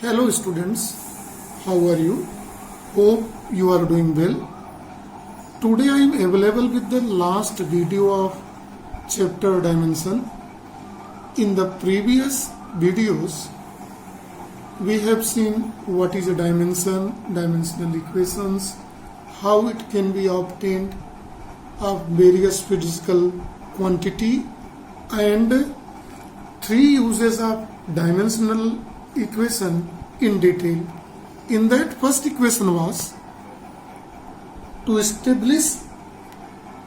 Hello students, how are you? Hope you are doing well. Today I am available with the last video of chapter dimension. In the previous videos, we have seen what is a dimension, dimensional equations, how it can be obtained of various physical quantity, and three uses of dimensional equation in detail. In that, first equation was to establish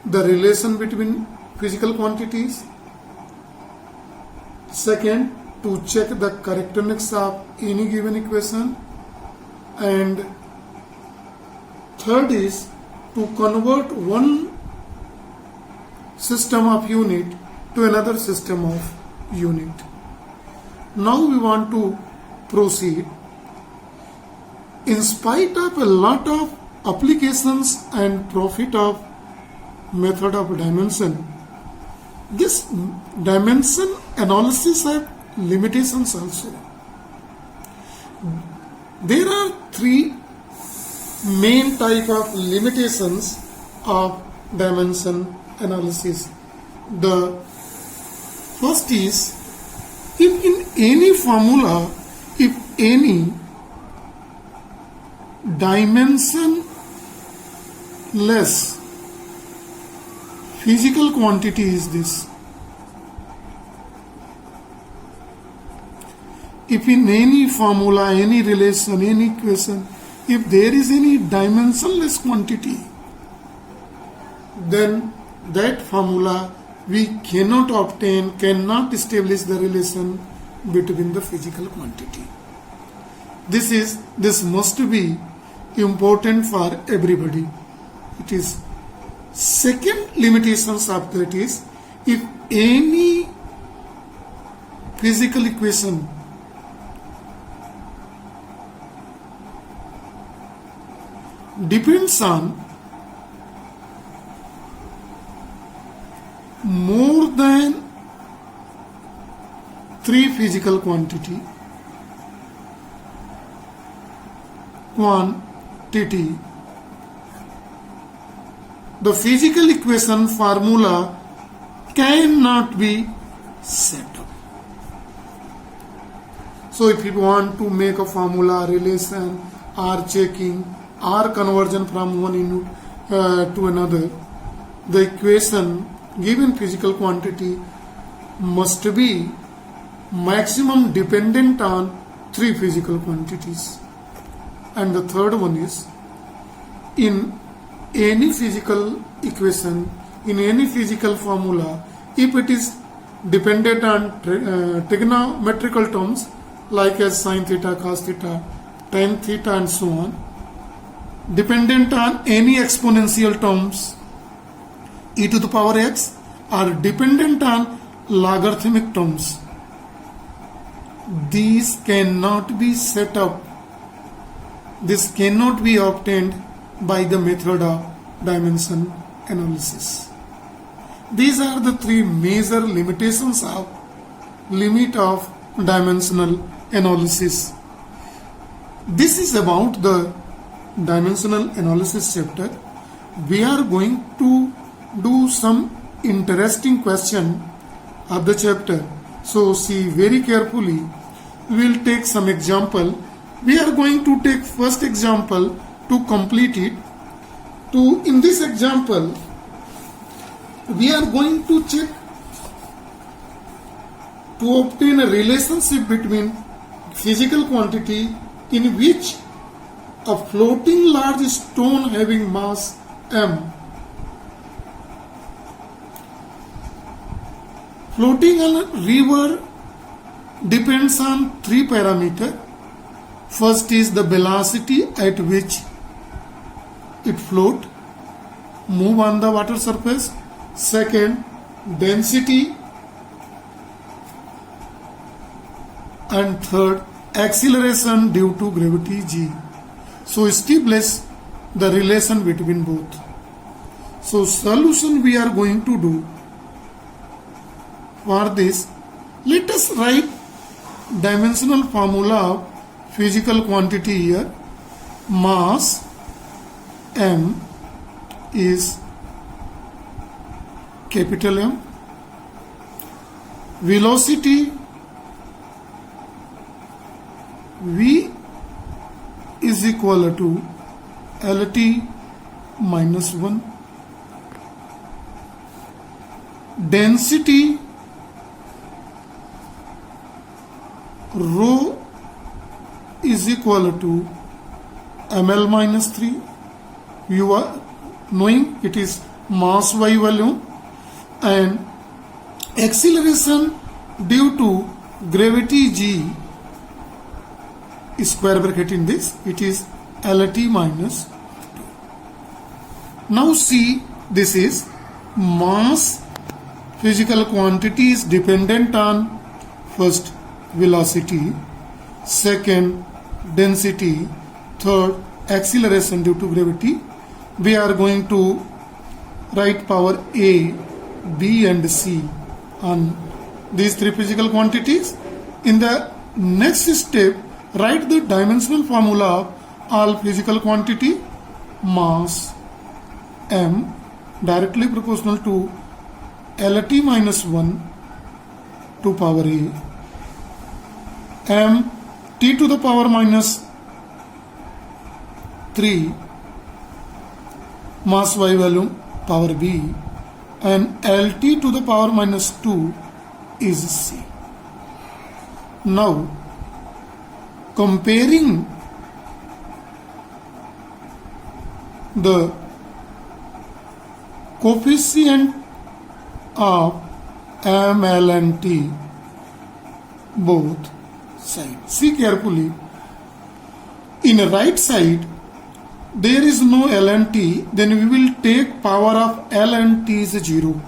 the relation between physical quantities. Second, to check the correctness of any given equation. And third is to convert one system of unit to another system of unit. Now we want to proceed. In spite of a lot of applications and profit of method of dimension, this dimension analysis have limitations also. There are three main type of limitations of dimension analysis. The first is, if in any formula, if any dimensionless physical quantity is this, if in any formula, any relation, any equation, if there is any dimensionless quantity, then that formula we cannot obtain, cannot establish the relation between the physical quantity. This must be important for everybody. It is second limitations of that is, if any physical equation depends on more than three physical quantity, the physical equation formula cannot be set up. So if you want to make a formula, relation, or checking, or conversion from one unit to another, the equation given physical quantity must be maximum dependent on three physical quantities. And the third one is, in any physical equation, in any physical formula, if it is dependent on trigonometrical terms like as sine theta, cos theta, tan theta, and so on, dependent on any exponential terms, e to the power x, are dependent on logarithmic terms, these cannot be set up. This cannot be obtained by the method of dimension analysis. These are the three major limitations of limit of dimensional analysis. This is about the dimensional analysis chapter. We are going to do some interesting question of the chapter. So see very carefully. We will take some example. We are going to take first example to complete it. In this example, we are going to check to obtain a relationship between physical quantity in which a floating large stone having mass m, floating on a river, depends on three parameters. First is the velocity at which it float, move on the water surface. Second, density. And third, acceleration due to gravity g. So establish the relation between both. So solution we are going to do for this. Let us write dimensional formula of physical quantity here, mass m is capital M, velocity v is equal to lt minus 1, density rho is equal to ml minus 3. You are knowing it is mass by volume, and acceleration due to gravity g square bracket in this, it is lt minus 2. Now see, this is mass physical quantity is dependent on first velocity, second density, third acceleration due to gravity. We are going to write power A, B and C on these three physical quantities. In the next step, write the dimensional formula of all physical quantity. Mass m directly proportional to lt minus 1 to power A, m t to the power minus 3 mass by volume power B, and lt to the power minus 2 is C. Now comparing the coefficient of m, l and t both sides. See carefully. In a right side there is no l and t, then we will take power of l and t is 0.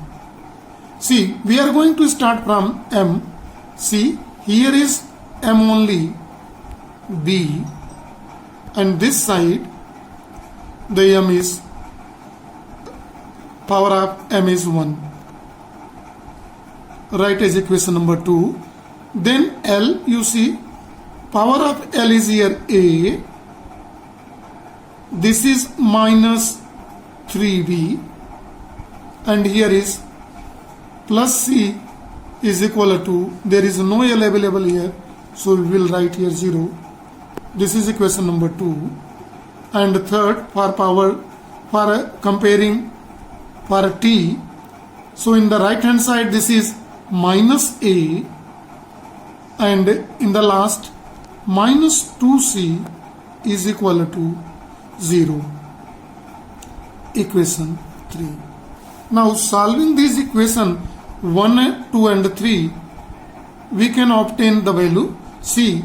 See, we are going to start from m. See, here is m only, b, and this side the m is power of m is 1. Write as equation number 2. Then L, you see, power of L is here A. This is minus 3B, and here is plus C is equal to, there is no L available here, so we will write here 0. This is equation number 2. And third, for power, for comparing for T, so in the right hand side this is minus A, and in the last minus 2C is equal to 0. Equation 3. Now solving this equation 1, 2 and 3, we can obtain the value. See,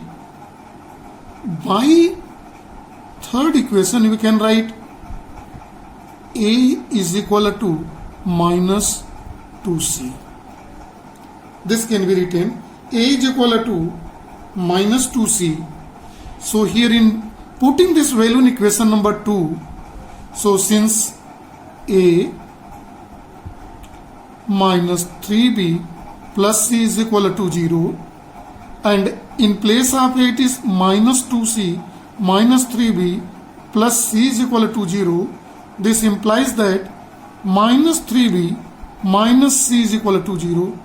by third equation we can write A is equal to minus 2C. This can be written A is equal to minus 2C. So here in putting this value in equation number 2, so since A minus 3B plus C is equal to 0, and in place of A it is minus 2C minus 3B plus C is equal to 0, this implies that minus 3B minus C is equal to 0.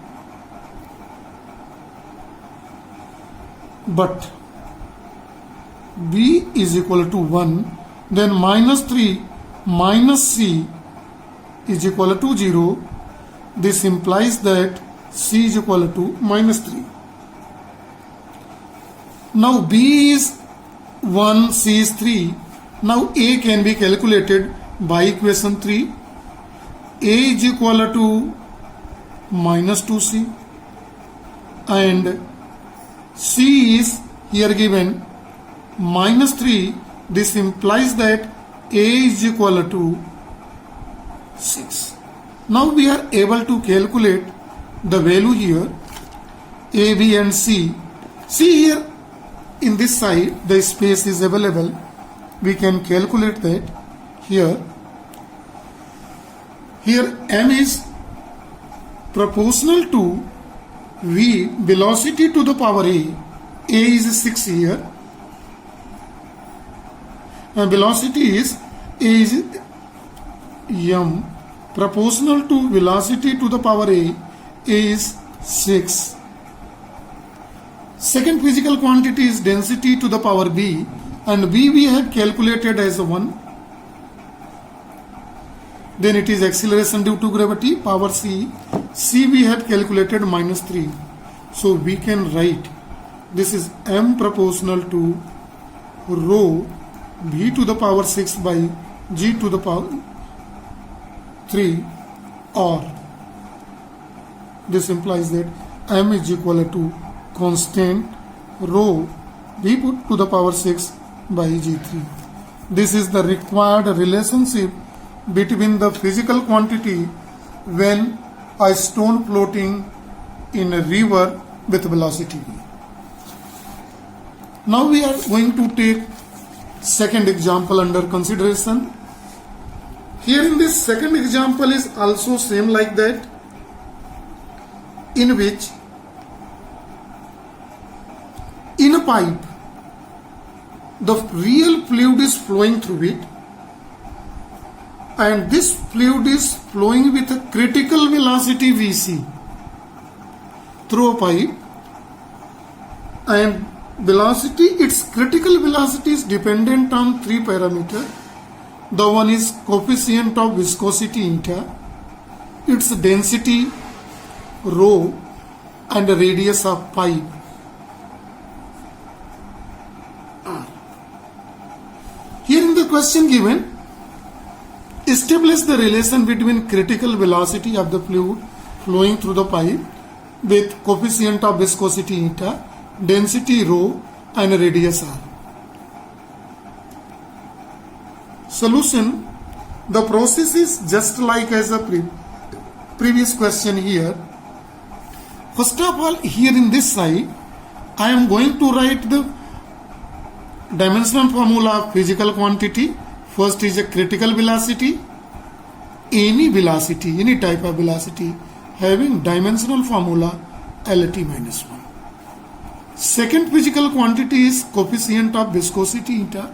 But B is equal to 1, then minus 3 minus C is equal to 0. This implies that C is equal to minus 3. Now B is 1, C is 3. Now A can be calculated by equation 3. A is equal to minus 2C, and C is here given minus 3. This implies that A is equal to 6. Now we are able to calculate the value here, A, B and C. See here in this side the space is available. We can calculate that here. Here M is proportional to V, velocity to the power A. A is 6 here, velocity is m proportional to velocity to the power a is 6. Second physical quantity is density to the power b, and b we have calculated as 1. Then it is acceleration due to gravity, power c. C we have calculated -3. So we can write this is m proportional to rho v to the power 6 by g to the power 3, or this implies that m is equal to constant rho v to the power 6 by g3. This is the required relationship between the physical quantity when a stone floating in a river with velocity v. Now we are going to take second example under consideration. Here in this second example is also same like that, in which in a pipe the real fluid is flowing through it, and this fluid is flowing with a critical velocity Vc through a pipe, and velocity, its critical velocity is dependent on 3 parameters. The one is coefficient of viscosity eta, its density rho, and the radius of pipe r. Here in the question given, establish the relation between critical velocity of the fluid flowing through the pipe with coefficient of viscosity eta, density rho, and radius r. Solution: the process is just like as a previous question here. First of all, here in this side, I am going to write the dimensional formula of physical quantity. First is a critical velocity. Any velocity, any type of velocity having dimensional formula Lt minus 1. Second physical quantity is coefficient of viscosity eta,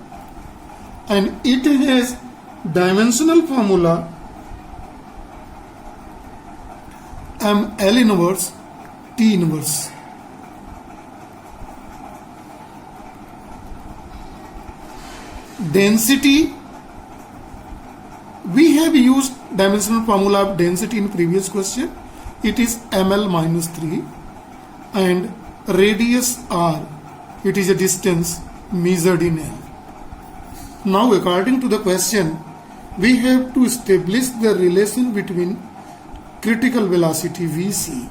and it has dimensional formula mL inverse T inverse. Density, we have used dimensional formula of density in previous question. It is ml minus 3, and radius r, it is a distance measured in L. Now according to the question, we have to establish the relation between critical velocity Vc,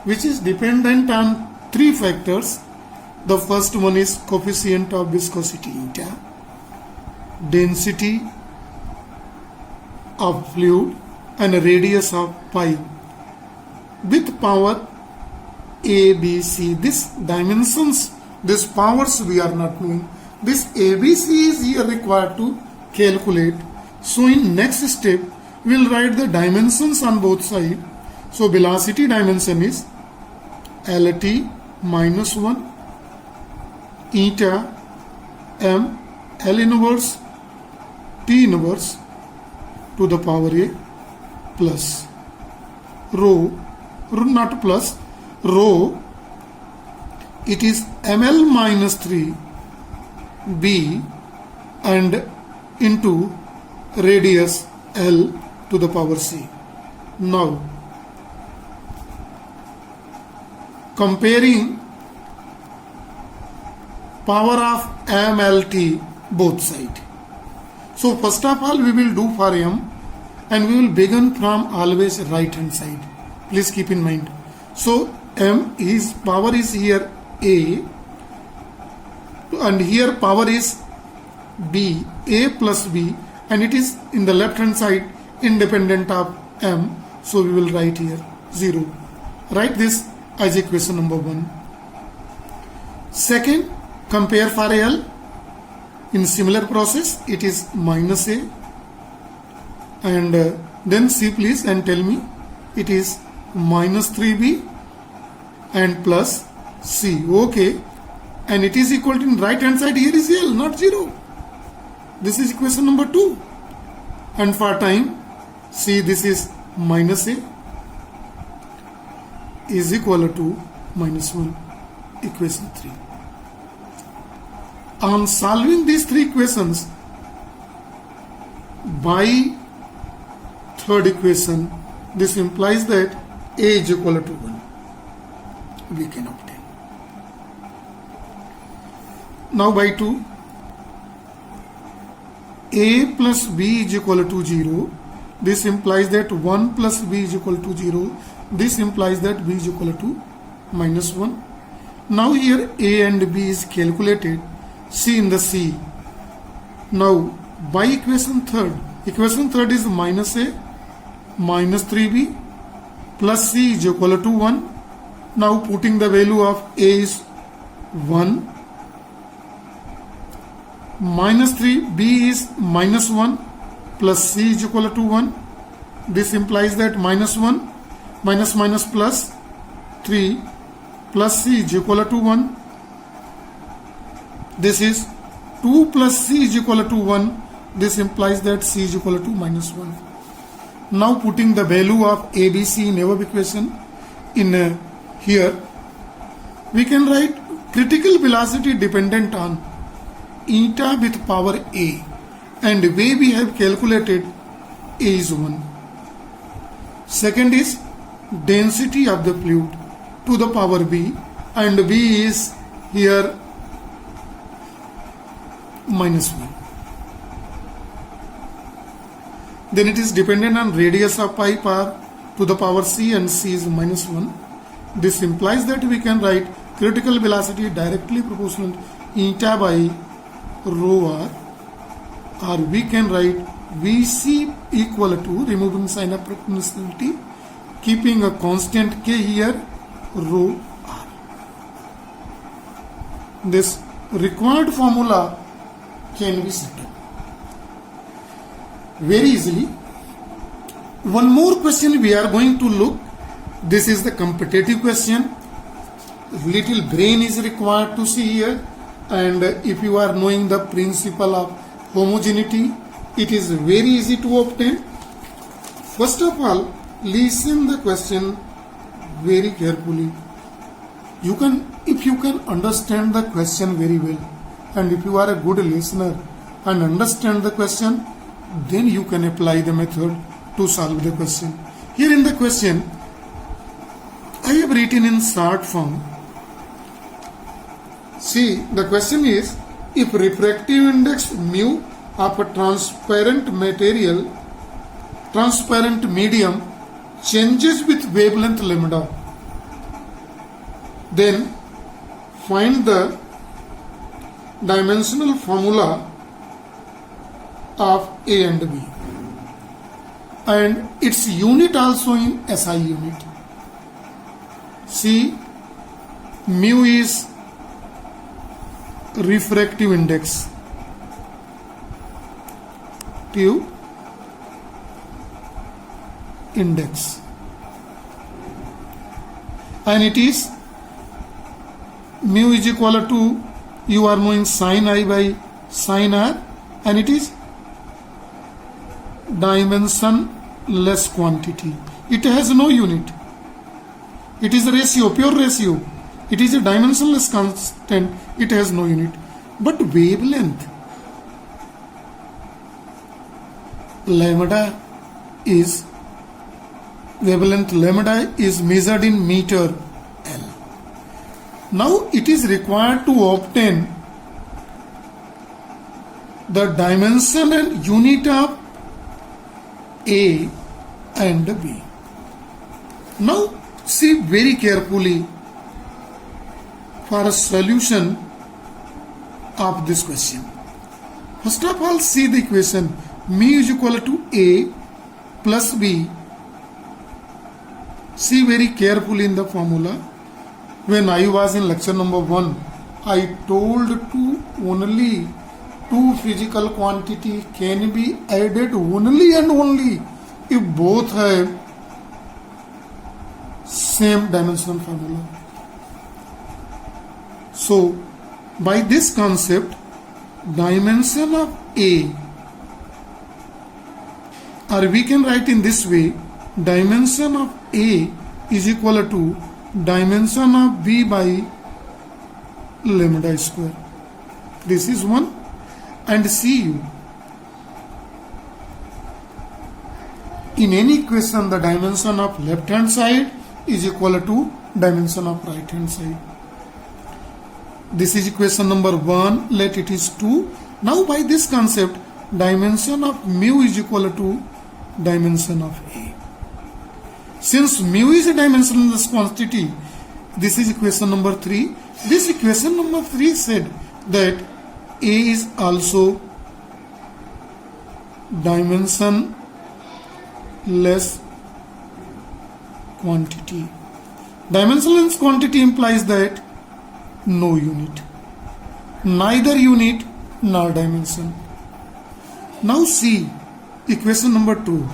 which is dependent on 3 factors. The first one is coefficient of viscosity eta, density of fluid, and radius of pipe with power A, B, C. This dimensions, these powers we are not knowing. This ABC is here required to calculate. So in next step, we will write the dimensions on both sides. So velocity dimension is Lt minus 1 eta m L inverse T inverse to the power A plus rho, not plus, rho, it is ml minus 3 b and into radius L to the power C. Now comparing power of mlt both sides. So first of all we will do for m, and we will begin from always right hand side. Please keep in mind. So m is power is here A, and here power is B, A plus B, and it is in the left hand side independent of m. So we will write here 0. Write this as equation number 1. Second, compare for L. In similar process, it is minus A, and then C please and tell me it is minus 3B and plus C. Okay, and it is equal to, in right hand side here is L, not 0. This is equation number 2. And for time, see this is minus a is equal to minus 1, equation 3. On solving these 3 equations, by third equation, this implies that a is equal to 1. We can obtain. Now by 2, a plus b is equal to 0. This implies that 1 plus b is equal to 0. This implies that b is equal to minus 1. Now here a and b is calculated. C in the C. Now by equation third is minus a minus 3b plus c is equal to 1. Now putting the value of a is 1, minus 3, b is minus 1 plus c is equal to 1. This implies that minus 1 minus minus plus 3 plus c is equal to 1. This is 2 plus c is equal to 1. This implies that c is equal to minus 1. Now putting the value of a, b, c in above equation in here, we can write critical velocity dependent on eta with power a, and way we have calculated a is 1. Second is density of the fluid to the power b, and b is here minus 1. Then it is dependent on radius of pipe r to the power c, and c is minus 1. This implies that we can write critical velocity directly proportional eta by rho r, or we can write Vc equal to, removing sign of proportionality, keeping a constant k here, rho r. This required formula can be set up very easily. One more question we are going to look. This is the competitive question. Little brain is required to see here, and if you are knowing the principle of homogeneity, it is very easy to obtain. First of all, listen the question very carefully. If you can understand the question very well, and if you are a good listener and understand the question, then you can apply the method to solve the question. Here in the question, I have written in short form. See, the question is, if refractive index mu of a transparent medium changes with wavelength lambda, then find the dimensional formula of A and B, and its unit also in SI unit. See, mu is refractive index, and it is mu is equal to, you are knowing, sin I by sin R, and it is dimensionless quantity. It has no unit. It is a ratio, pure ratio. It is a dimensionless constant. It has no unit. But wavelength lambda is measured in meter L. Now it is required to obtain the dimension and unit of A and B. Now see very carefully for a solution of this question. First of all, see the equation. Mu is equal to A plus B. See very carefully in the formula. When I was in lecture number 1, I told to only two physical quantity can be added only and only if both have same dimensional formula. So by this concept, dimension of A, or we can write in this way, dimension of A is equal to dimension of B by lambda square. This is one. And CU. In any equation, the dimension of left hand side is equal to dimension of right hand side. This is equation number 1. Let it is 2. Now by this concept, dimension of mu is equal to dimension of A. Since mu is a dimensionless quantity, this is equation number 3. This equation number 3 said that A is also dimensionless quantity. Dimensionless quantity implies that no unit, neither unit nor dimension. Now see equation number 2.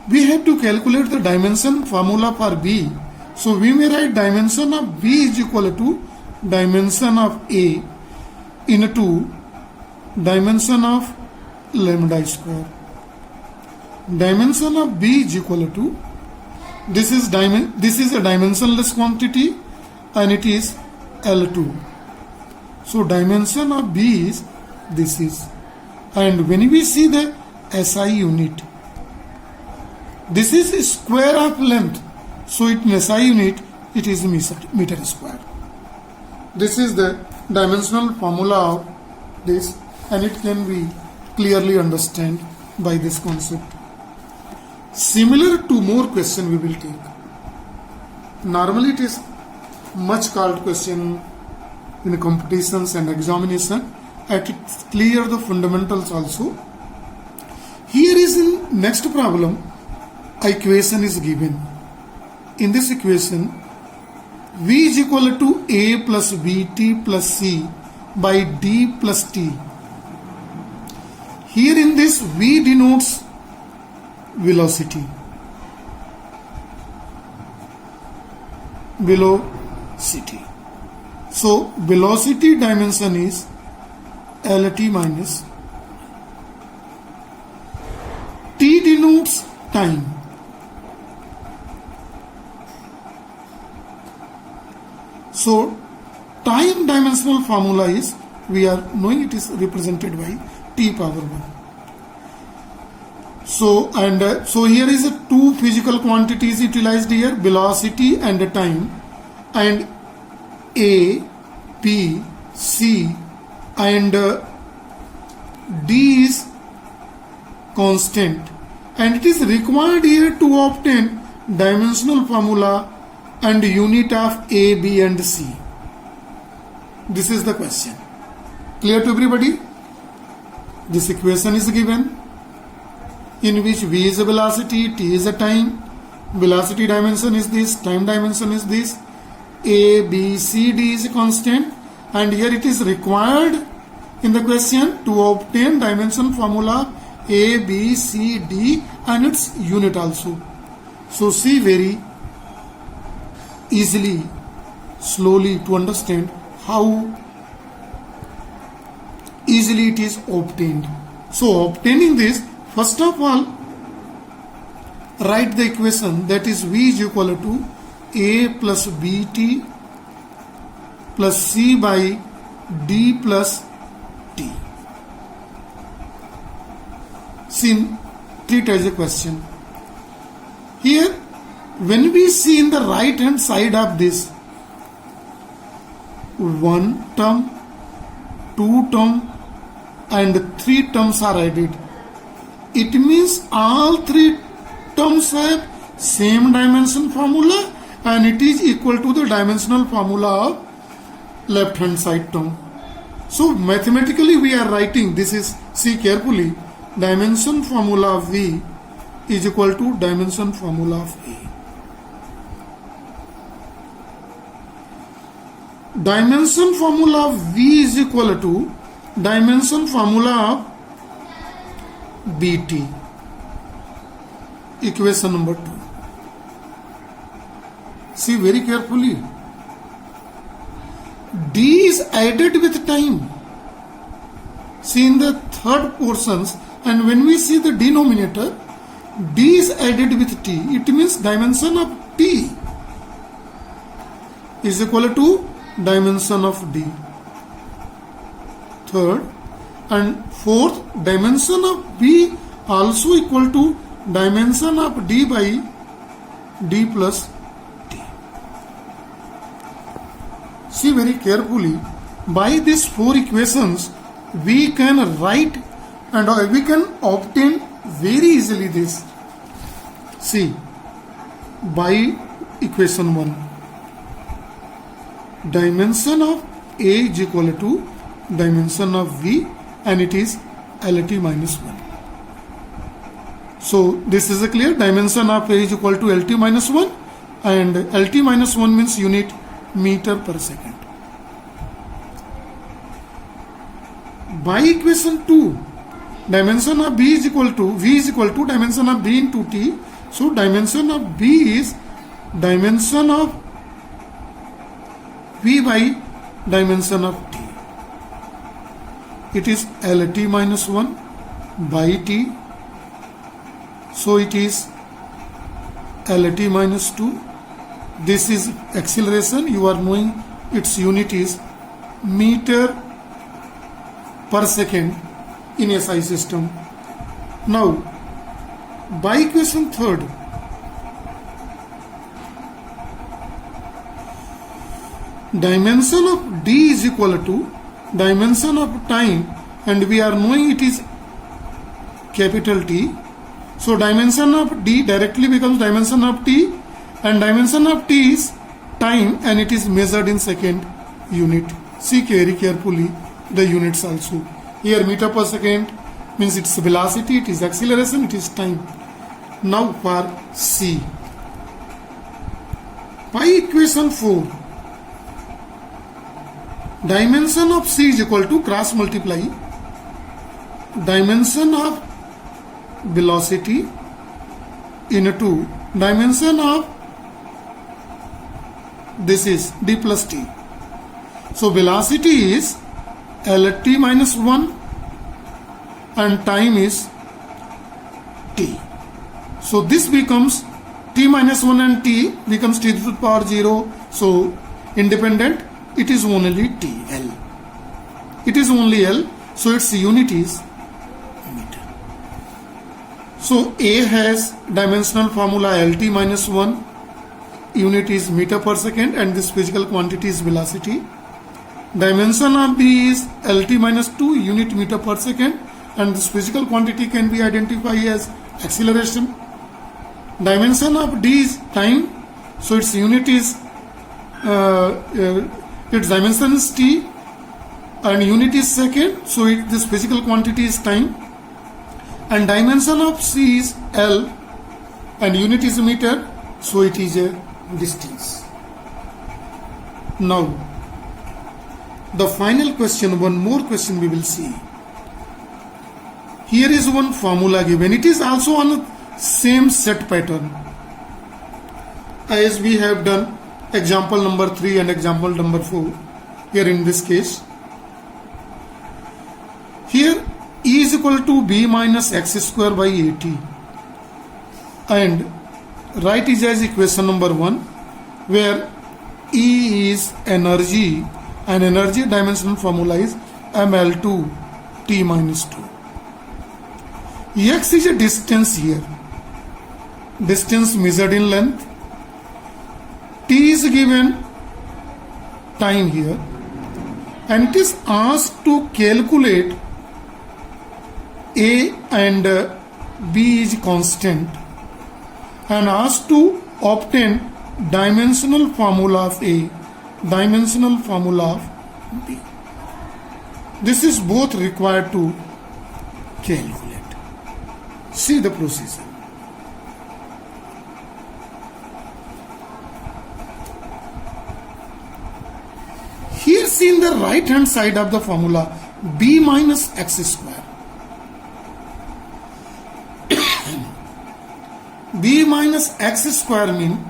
We have to calculate the dimension formula for B. So we may write dimension of B is equal to dimension of A into dimension of lambda square. Dimension of B is equal to, this is a dimensionless quantity and it is L2. So dimension of B is this is. And when we see the SI unit, this is a square of length. So in SI unit, it is meter square. This is the dimensional formula of this, and it can be clearly understood by this concept. Similar to more question we will take. Normally it is much called question in competitions and examination, and it clear the fundamentals also. Here is in next problem, equation is given. In this equation, V is equal to A plus BT plus C by D plus T. Here in this, V denotes velocity. Velocity. So, velocity dimension is LT minus. T denotes time. So, time dimensional formula is, we are knowing it is represented by T power 1. So, so here is two physical quantities utilized here, velocity and time, and A, P, C and D is constant, and it is required here to obtain dimensional formula and unit of A, B and C. This is the question. Clear to everybody? This equation is given, in which V is a velocity, T is a time, velocity dimension is this, time dimension is this, A, B, C, D is a constant, and here it is required in the question to obtain dimension formula A, B, C, D and its unit also. So see very easily, slowly to understand how easily it is obtained. So obtaining this, first of all, write the equation, that is V is equal to A plus BT plus C by D plus T. See, treat as a question. Here, when we see in the right hand side of this, one term, two term and three terms are added. It means all three terms have same dimension formula and it is equal to the dimensional formula of left hand side term. So mathematically we are writing, this is, see carefully, dimension formula of V is equal to dimension formula of A. Dimension formula of V is equal to dimension formula of BT. Equation number 2. See very carefully. D is added with time. See in the third portions, and when we see the denominator, D is added with T. It means dimension of T is equal to dimension of D. Third and fourth, dimension of B also equal to dimension of D by D plus T. See very carefully, by these four equations we can write and we can obtain very easily this. See, by equation 1, dimension of A is equal to dimension of V, and it is LT minus 1. So this is a clear. Dimension of A is equal to LT minus 1, and LT minus 1 means unit meter per second. By equation 2, dimension of B is equal to V is equal to dimension of B into T. So dimension of B is dimension of V by dimension of T. It is LT minus 1 by T. So it is LT minus 2. This is acceleration. You are knowing its unit is meter per second in SI system. Now, by equation 3rd, dimension of D is equal to dimension of time, and we are knowing it is capital T. So dimension of D directly becomes dimension of T, and dimension of T is time, and it is measured in second unit. See very carefully the units also. Here meter per second means its velocity, it is acceleration, it is time. Now for C. By equation 4, dimension of C is equal to cross multiply dimension of velocity into dimension of this is D plus T. So velocity is LT minus 1 and time is T. So this becomes T minus 1 and T becomes T to the power 0. So independent, it is only T, L. It is only L, so its unit is meter. So A has dimensional formula LT minus 1, unit is meter per second, and this physical quantity is velocity. Dimension of B is LT minus 2, unit meter per second, and this physical quantity can be identified as acceleration. Dimension of D is time, so its unit is its dimension is T and unit is second, so this physical quantity is time. And dimension of C is L and unit is meter, so it is a distance. Now the final question, one more question we will see. Here is one formula given. It is also on the same set pattern as we have done example number 3 and example number 4. Here in this case, here E is equal to B minus x square by AT, and write it as equation number 1, where E is energy and energy dimensional formula is mL2 T minus 2. X is a distance here, distance measured in length. T is given time here, and it is asked to calculate A and B is constant, and asked to obtain dimensional formula of A, dimensional formula of B. This is both required to calculate. See the procedure. Here see in the right hand side of the formula B minus x square. B minus x square mean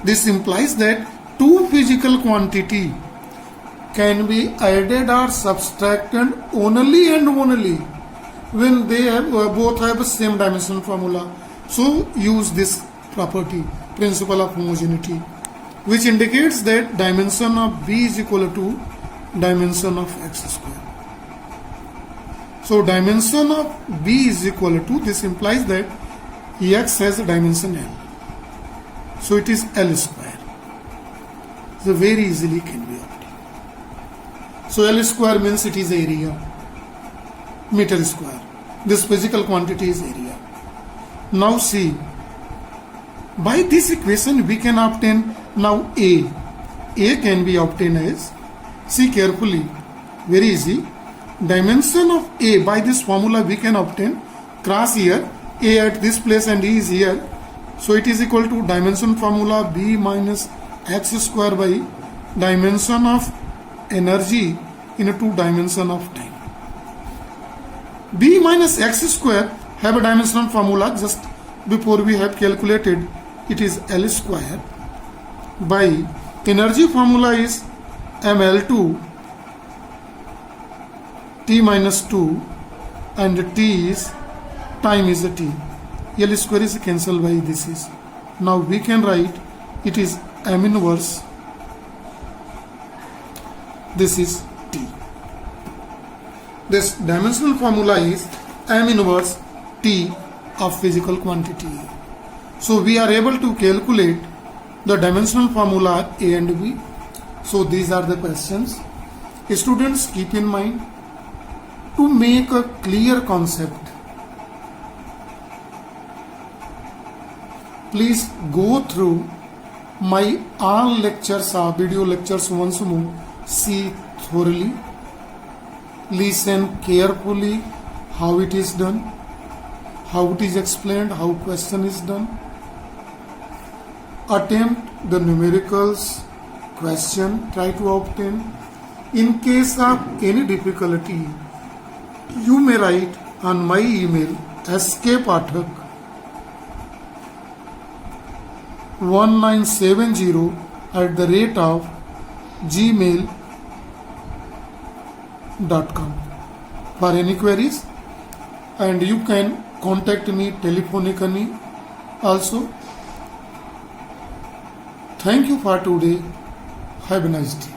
this implies that two physical quantity can be added or subtracted only and only when they have both have the same dimension formula. So use this property, principle of homogeneity, which indicates that dimension of B is equal to dimension of x square. So dimension of B is equal to, this implies that x has a dimension L. So it is L square. So very easily can be obtained. So L square means it is area, meter square. This physical quantity is area. Now see, by this equation we can obtain now A. A can be obtained as, see carefully, very easy. Dimension of A, by this formula we can obtain, cross here, A at this place and E is here. So it is equal to dimension formula B minus x square by dimension of energy into dimension of time. B minus x square have a dimensional formula just before we have calculated, it is L square by energy formula is mL2 T minus 2 and T is time is a T. L square is cancelled by this is. Now we can write it is m inverse, this is T. This dimensional formula is m inverse T of physical quantity. So we are able to calculate the dimensional formula A and B. So these are the questions. Students, keep in mind, to make a clear concept, please go through my all lectures, video lectures once more, see thoroughly, listen carefully how it is done, how it is explained, how question is done. Attempt the numericals question, try to obtain. In case of any difficulty, you may write on my email skpathak 1970 @gmail.com for any queries, and you can contact me telephonically also. Thank you for today. Have a nice day.